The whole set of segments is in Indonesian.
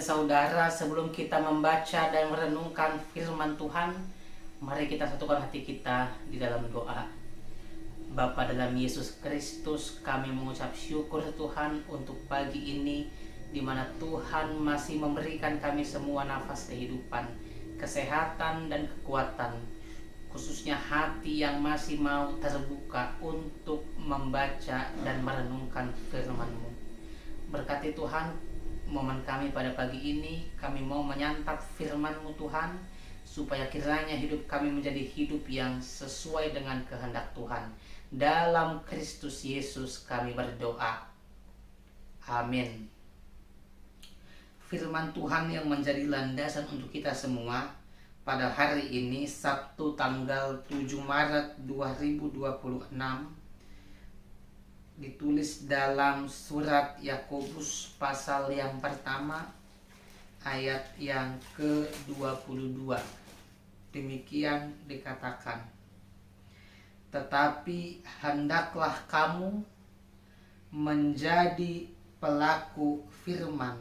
saudara, sebelum kita membaca dan merenungkan firman Tuhan, mari kita satukan hati kita di dalam doa. Bapa dalam Yesus Kristus, kami mengucap syukur Tuhan untuk pagi ini, di mana Tuhan masih memberikan kami semua nafas kehidupan, kesehatan dan kekuatan, khususnya hati yang masih mau terbuka untuk membaca dan merenungkan firman-Mu. Berkati Tuhan momen kami pada pagi ini, kami mau menyantap firman-Mu Tuhan, supaya kiranya hidup kami menjadi hidup yang sesuai dengan kehendak Tuhan. Dalam Kristus Yesus kami berdoa. Amin. Firman Tuhan yang menjadi landasan untuk kita semua pada hari ini, Sabtu tanggal 7 Maret 2026, ditulis dalam surat Yakobus pasal yang pertama ayat yang ke-22. Demikian dikatakan, tetapi hendaklah kamu menjadi pelaku firman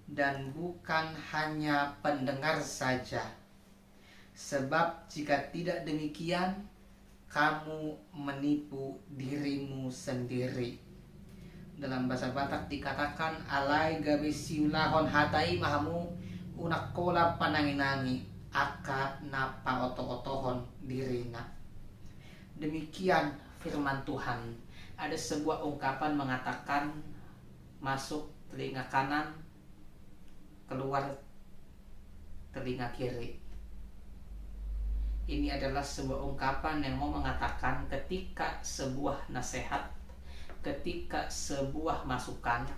dan bukan hanya pendengar saja, sebab jika tidak demikian kamu menipu dirimu sendiri. Dalam bahasa Batak dikatakan, alai gabe siulahon hatai mahamu unakola pananginangi aka napa oto-otohon dirina. Demikian firman Tuhan. Ada sebuah ungkapan mengatakan, masuk telinga kanan, keluar telinga kiri. Ini adalah sebuah ungkapan yang mau mengatakan ketika sebuah nasihat, ketika sebuah masukan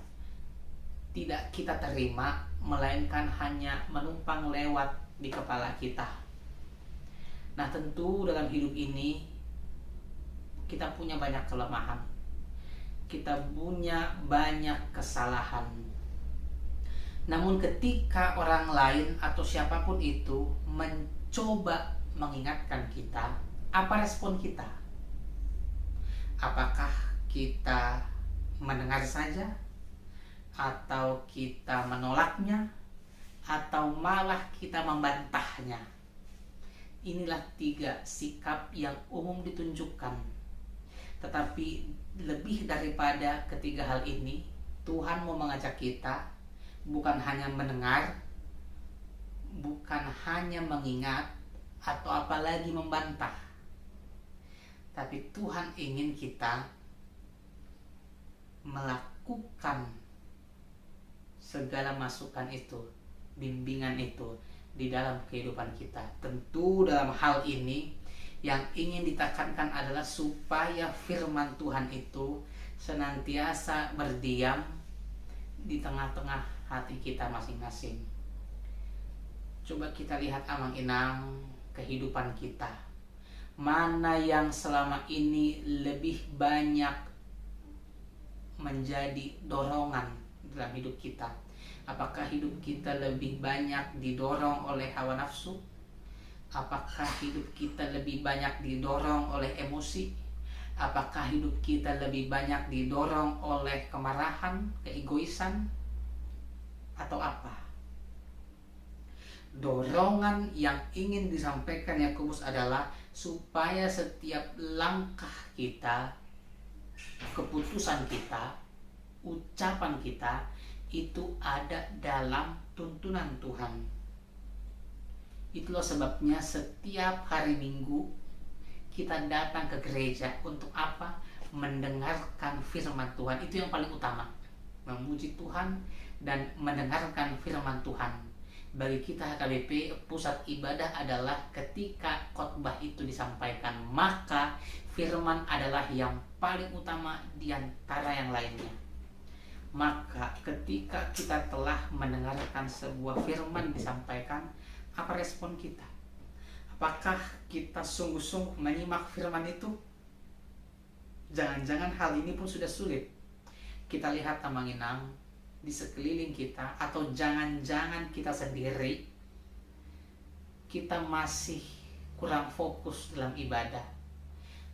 tidak kita terima, melainkan hanya menumpang lewat di kepala kita. Nah, tentu dalam hidup ini kita punya banyak kelemahan, kita punya banyak kesalahan. Namun ketika orang lain atau siapapun itu mencoba mengingatkan kita, apa respon kita? Apakah kita mendengar saja, atau kita menolaknya, atau malah kita membantahnya? Inilah 3 sikap yang umum ditunjukkan. Tetapi lebih daripada ketiga hal ini, Tuhan mau mengajak kita bukan hanya mendengar, bukan hanya mengingat, atau apalagi membantah. Tapi Tuhan ingin kita melakukan segala masukan itu, bimbingan itu di dalam kehidupan kita. Tentu dalam hal ini yang ingin ditekankan adalah supaya firman Tuhan itu senantiasa berdiam di tengah-tengah hati kita masing-masing. Coba kita lihat amang-inang kehidupan kita. Mana yang selama ini lebih banyak menjadi dorongan dalam hidup kita? Apakah hidup kita lebih banyak didorong oleh hawa nafsu? Apakah hidup kita lebih banyak didorong oleh emosi? Apakah hidup kita lebih banyak didorong oleh kemarahan, keegoisan? Atau apa? Dorongan yang ingin disampaikan Yakobus adalah supaya setiap langkah kita, keputusan kita, ucapan kita itu ada dalam tuntunan Tuhan. Itulah sebabnya setiap hari Minggu kita datang ke gereja untuk apa? Mendengarkan firman Tuhan. Itu yang paling utama. Memuji Tuhan dan mendengarkan firman Tuhan. Bagi kita HKBP, pusat ibadah adalah ketika khotbah itu disampaikan, maka firman adalah yang paling utama di antara yang lainnya. Maka ketika kita telah mendengarkan sebuah firman disampaikan, apa respon kita? Apakah kita sungguh-sungguh menyimak firman itu? Jangan-jangan hal ini pun sudah sulit. Kita lihat amang-inang di sekeliling kita, atau jangan-jangan kita sendiri, kita masih kurang fokus dalam ibadah.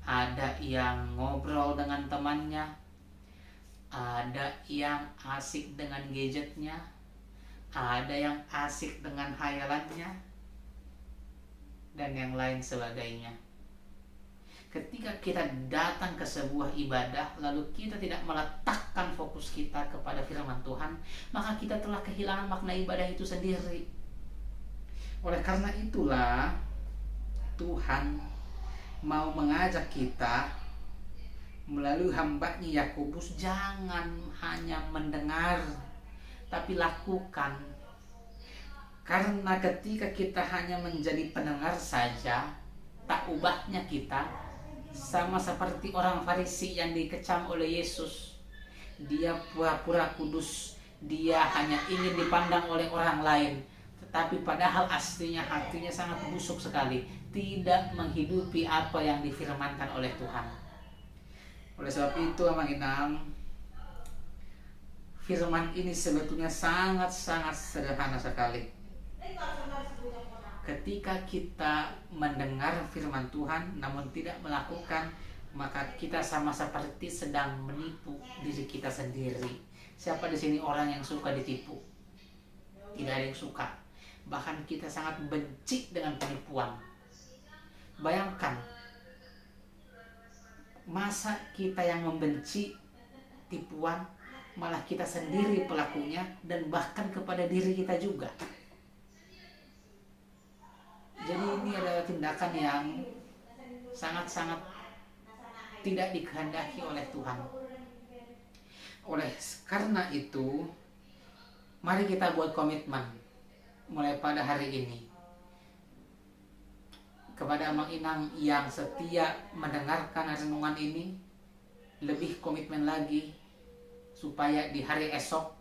Ada yang ngobrol dengan temannya, ada yang asik dengan gadgetnya, ada yang asik dengan hayalannya, dan yang lain sebagainya. Ketika kita datang ke sebuah ibadah lalu kita tidak meletakkan fokus kita kepada firman Tuhan, maka kita telah kehilangan makna ibadah itu sendiri. Oleh karena itulah Tuhan mau mengajak kita melalui hamba-Nya Yakobus, jangan hanya mendengar tapi lakukan. Karena ketika kita hanya menjadi pendengar saja, tak ubahnya kita sama seperti orang Farisi yang dikecam oleh Yesus. Dia pura-pura kudus, dia hanya ingin dipandang oleh orang lain, tetapi padahal aslinya hatinya sangat busuk sekali, tidak menghidupi apa yang difirmankan oleh Tuhan. Oleh sebab itu, Amang Inang, firman ini sebetulnya sangat-sangat sederhana sekali. Ketika kita mendengar firman Tuhan namun tidak melakukan, maka kita sama seperti sedang menipu diri kita sendiri. Siapa di sini orang yang suka ditipu? Tidak ada yang suka. Bahkan kita sangat benci dengan penipuan. Bayangkan, masa kita yang membenci tipuan, malah kita sendiri pelakunya, dan bahkan kepada diri kita juga. Jadi ini adalah tindakan yang sangat-sangat tidak dikehendaki oleh Tuhan. Oleh karena itu, mari kita buat komitmen mulai pada hari ini. Kepada Amang Inang yang setia mendengarkan renungan ini, lebih komitmen lagi supaya di hari esok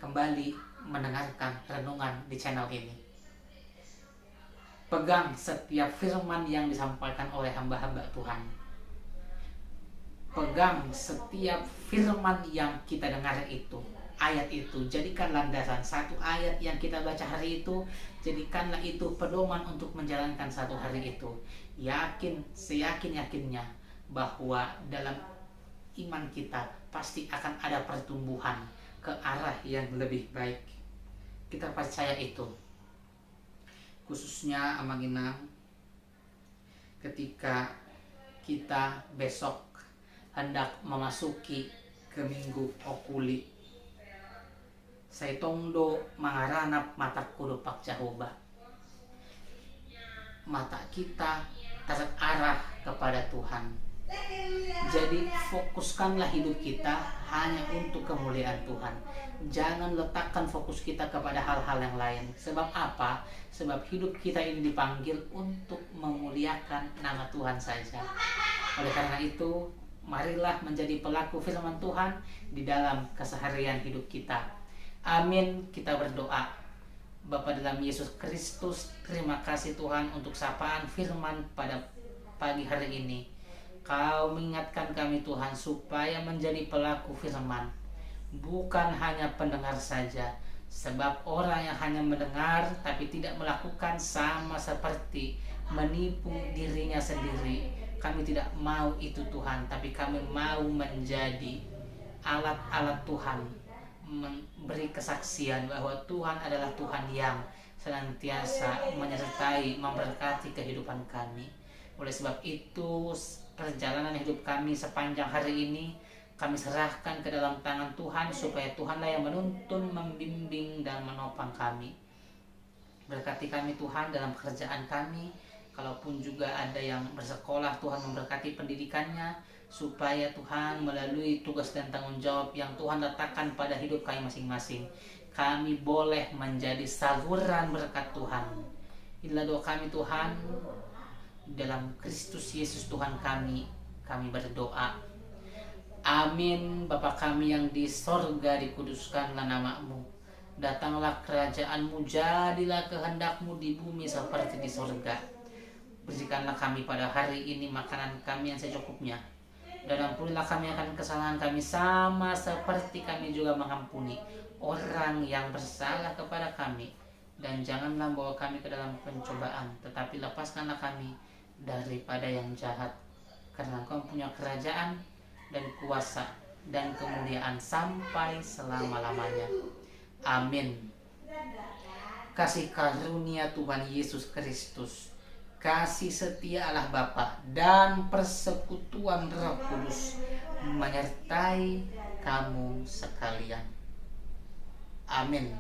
kembali mendengarkan renungan di channel ini. Pegang setiap firman yang disampaikan oleh hamba-hamba Tuhan. Pegang setiap firman yang kita dengar itu, ayat itu, jadikan landasan. Satu ayat yang kita baca hari itu, jadikanlah itu pedoman untuk menjalankan satu hari itu. Seyakin-yakinnya bahwa dalam iman kita pasti akan ada pertumbuhan ke arah yang lebih baik. Kita percaya itu. Khususnya Amang Inang, ketika kita besok hendak memasuki ke Minggu Okuli, saya tongdo mangaranap mata kudu pak jahoba. Mata kita terarah kepada Tuhan. Jadi fokuskanlah hidup kita hanya untuk kemuliaan Tuhan. Jangan letakkan fokus kita kepada hal-hal yang lain. Sebab apa? Sebab hidup kita ini dipanggil untuk memuliakan nama Tuhan saja. Oleh karena itu, marilah menjadi pelaku firman Tuhan di dalam keseharian hidup kita. Amin. Kita berdoa. Bapa dalam Yesus Kristus, terima kasih Tuhan untuk sapaan firman pada pagi hari ini. Kau mengingatkan kami Tuhan supaya menjadi pelaku firman, bukan hanya pendengar saja. Sebab orang yang hanya mendengar tapi tidak melakukan sama seperti menipu dirinya sendiri. Kami tidak mau itu Tuhan, tapi kami mau menjadi alat-alat Tuhan, memberi kesaksian bahwa Tuhan adalah Tuhan yang senantiasa menyertai, memberkati kehidupan kami. Oleh sebab itu, perjalanan hidup kami sepanjang hari ini kami serahkan ke dalam tangan Tuhan, supaya Tuhanlah yang menuntun, membimbing, dan menopang kami. Berkati kami Tuhan dalam pekerjaan kami. Kalaupun juga ada yang bersekolah, Tuhan memberkati pendidikannya, supaya Tuhan melalui tugas dan tanggung jawab yang Tuhan letakkan pada hidup kami masing-masing, kami boleh menjadi saluran berkat Tuhan. Inilah doa kami Tuhan, dalam Kristus Yesus Tuhan kami berdoa. Amin. Bapa kami yang di sorga, dikuduskanlah nama-Mu. Datanglah kerajaan-Mu, jadilah kehendak-Mu di bumi seperti di sorga. Berikanlah kami pada hari ini makanan kami yang secukupnya, dan ampunilah kami akan kesalahan kami, sama seperti kami juga mengampuni orang yang bersalah kepada kami. Dan janganlah bawa kami ke dalam pencobaan, tetapi lepaskanlah kami daripada yang jahat. Karena Engkau punya kerajaan dan kuasa dan kemuliaan sampai selama-lamanya. Amin. Kasih karunia Tuhan Yesus Kristus, kasih setia Allah Bapa, dan persekutuan Roh Kudus menyertai kamu sekalian. Amin.